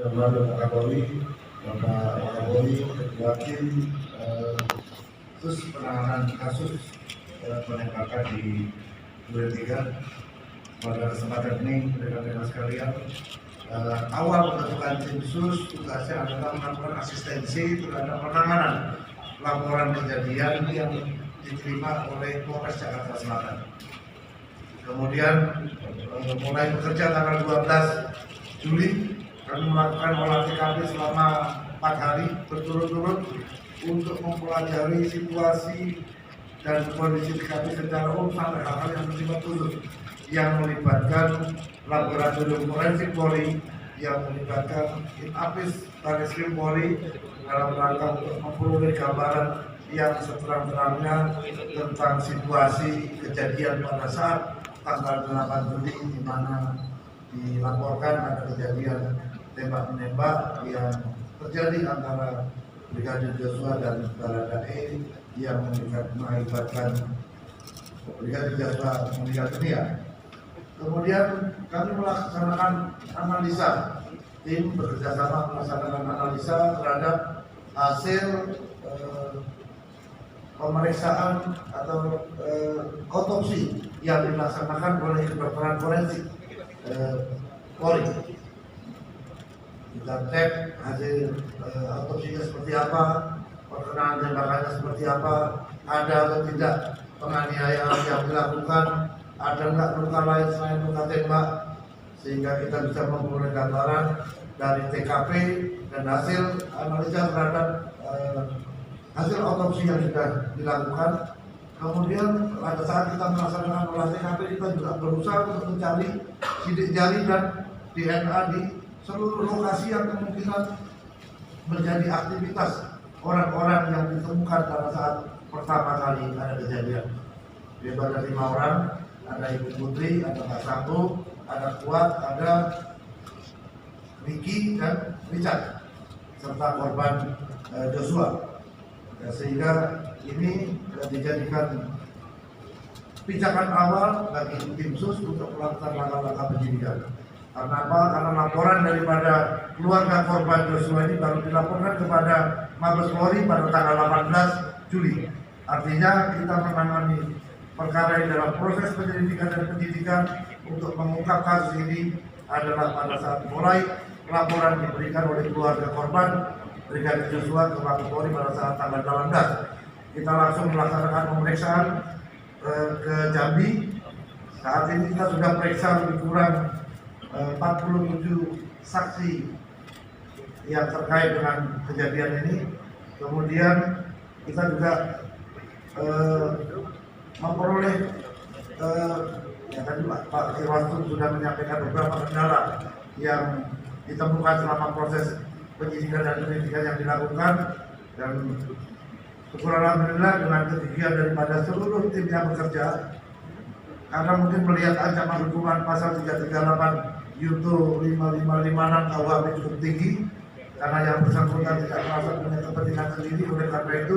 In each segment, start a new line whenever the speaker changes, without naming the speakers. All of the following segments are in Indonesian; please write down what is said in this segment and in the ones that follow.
melalui Pak Kapolri, Bapak Kapolri, Ketua Tim, khusus penanganan kasus penembakan di Duren 3. Pada kesempatan ini, rekan-rekan sekalian, awal pembentukan tim khusus tugasnya adalah melakukan asistensi terhadap penanganan laporan kejadian yang diterima oleh Polres Jakarta Selatan. Kemudian mulai bekerja tanggal 12 Juli, kami melakukan olah TKP selama 4 hari berturut-turut untuk mempelajari situasi dan kondisi TKP secara umum sampai hal-hal yang bersifat khusus yang melibatkan laboratorium forensik Polri, yang melibatkan Inapis Barreskrim Polri dalam rangka untuk memperoleh gambaran yang seterang-terangnya tentang situasi kejadian pada saat tanggal 8 Juli, di mana dilaporkan ada kejadian tembak-menembak yang terjadi antara Brigadir Joshua dan Baradae yang mengakibatkan Brigadir Joshua meninggal dunia. Kemudian kami melaksanakan analisa, tim bekerjasama melaksanakan analisa terhadap hasil pemeriksaan atau otopsi yang dilaksanakan oleh kedokteran forensik Polri. Kita cek hasil otopsinya seperti apa, perkenaan tembakannya seperti apa, ada atau tidak penganiayaan yang dilakukan, ada nggak luka lain selain luka tembak, sehingga kita bisa memperoleh gambaran dari TKP dan hasil analisa terhadap hasil otopsi yang sudah dilakukan. Kemudian pada saat kita melaksanakan olah TKP, kita juga berusaha untuk mencari sidik jari dan DNA di seluruh lokasi yang kemungkinan menjadi aktivitas orang-orang yang ditemukan pada saat pertama kali ada kejadian. Yaitu ada 5 orang, ada Ibu Putri, ada Pak Sambo, ada Kuat, ada Ricky dan Richard, serta korban Joshua. Sehingga ini dijadikan pijakan awal bagi tim sus untuk melakukan langkah-langkah penyidikan. Karena apa? Karena laporan daripada keluarga korban Joshua ini baru dilaporkan kepada Mabes Polri pada tanggal 18 Juli. Artinya kita menangani perkara ini dalam proses penyelidikan dan penyidikan untuk mengungkap kasus ini adalah pada saat mulai laporan diberikan oleh keluarga korban Brigadir Joshua ke Mabes Polri pada saat tanggal 18. Kita langsung melaksanakan pemeriksaan ke Jambi. Saat ini kita sudah periksa lebih kurang 47 saksi yang terkait dengan kejadian ini. Kemudian kita juga memperoleh ya tadi Pak Irwanto sudah menyampaikan beberapa kendala yang ditemukan selama proses penyidikan dan penyelidikan yang dilakukan, dan syukur alhamdulillah dengan kegigihan daripada seluruh tim yang bekerja, karena mungkin melihat ancaman hukuman pasal 338 Yunto 5556 KUHP cukup tinggi, karena yang bersangkutan tidak merasa punya kepentingan sendiri. Oleh karena itu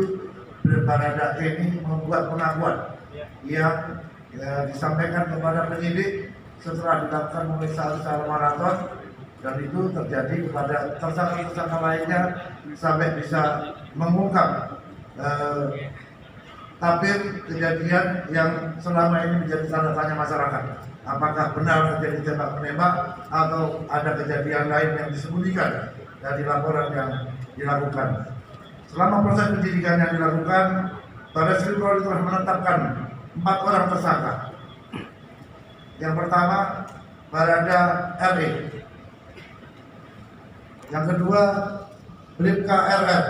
Baradae ini membuat pengakuan yang disampaikan kepada penyidik setelah dilakukan pemeriksaan secara maraton, dan itu terjadi kepada tersangka-tersangka lainnya sampai bisa mengungkap tabir kejadian yang selama ini menjadi tanda tanya masyarakat. Apakah benar terjadi tembak menembak atau ada kejadian lain yang disembunyikan dari laporan yang dilakukan. Selama proses penyidikan yang dilakukan, Barreskrim Polri telah menetapkan 4 orang tersangka. Yang pertama, Barada RE. Yang kedua, Bribka RR.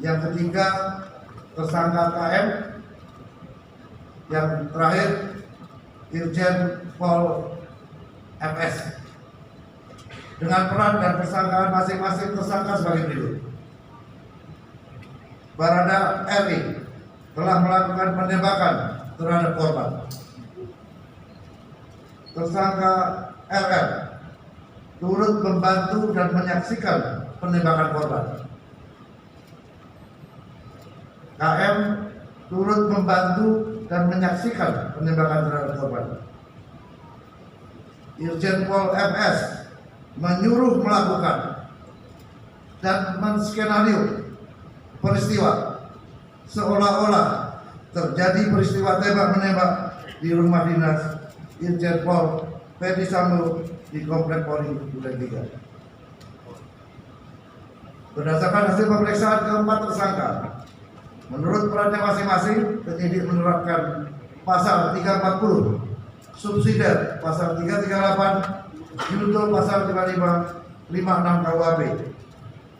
Yang ketiga, tersangka KM. Yang terakhir, Irjen Pol FS. Dengan peran dan persangkaan masing-masing tersangka sebagai berikut. Barada RI telah melakukan penembakan terhadap korban. Tersangka RR turut membantu dan menyaksikan penembakan korban. KM turut membantu dan menyaksikan penembakan terhadap korban. Irjen Pol FS menyuruh melakukan dan menskenario peristiwa seolah-olah terjadi peristiwa tembak-menembak di rumah dinas Irjen Pol Ferdy Sambo di Komplek Polri Duren 3. Berdasarkan hasil pemeriksaan keempat tersangka, menurut perannya masing-masing, penyidik menerapkan pasal 340, subsidiar pasal 338, junto pasal 55, 56 KUHP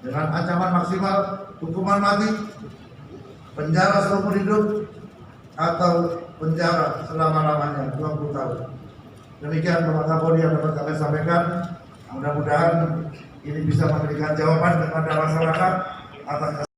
dengan ancaman maksimal hukuman mati, penjara seumur hidup, atau penjara selama-lamanya 20 tahun. Demikian Bapak Kapolri yang dapat kami sampaikan. Mudah-mudahan ini bisa memberikan jawaban kepada masyarakat atas